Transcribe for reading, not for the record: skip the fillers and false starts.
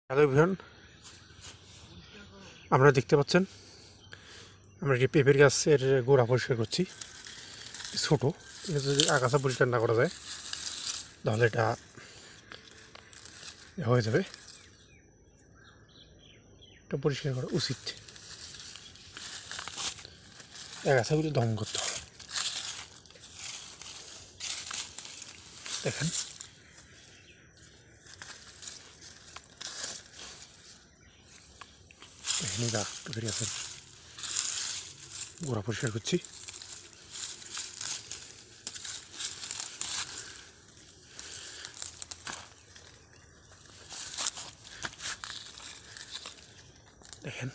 Hello everyone, আপনারা দেখতে পাচ্ছেন আমরা একটি পেঁপের গাছের গোড়া পরিষ্কার করছি। ছোটো, এটা যদি আগাছা পরিষ্কার না করা যায় তাহলে এটা হয়ে যাবে। এটা পরিষ্কার করা উচিত, আগাছাগুলো দমন করতে হবে। দেখেন এখানে পেঁপের গাছের গোড়া পরিষ্কার করছি। দেখেন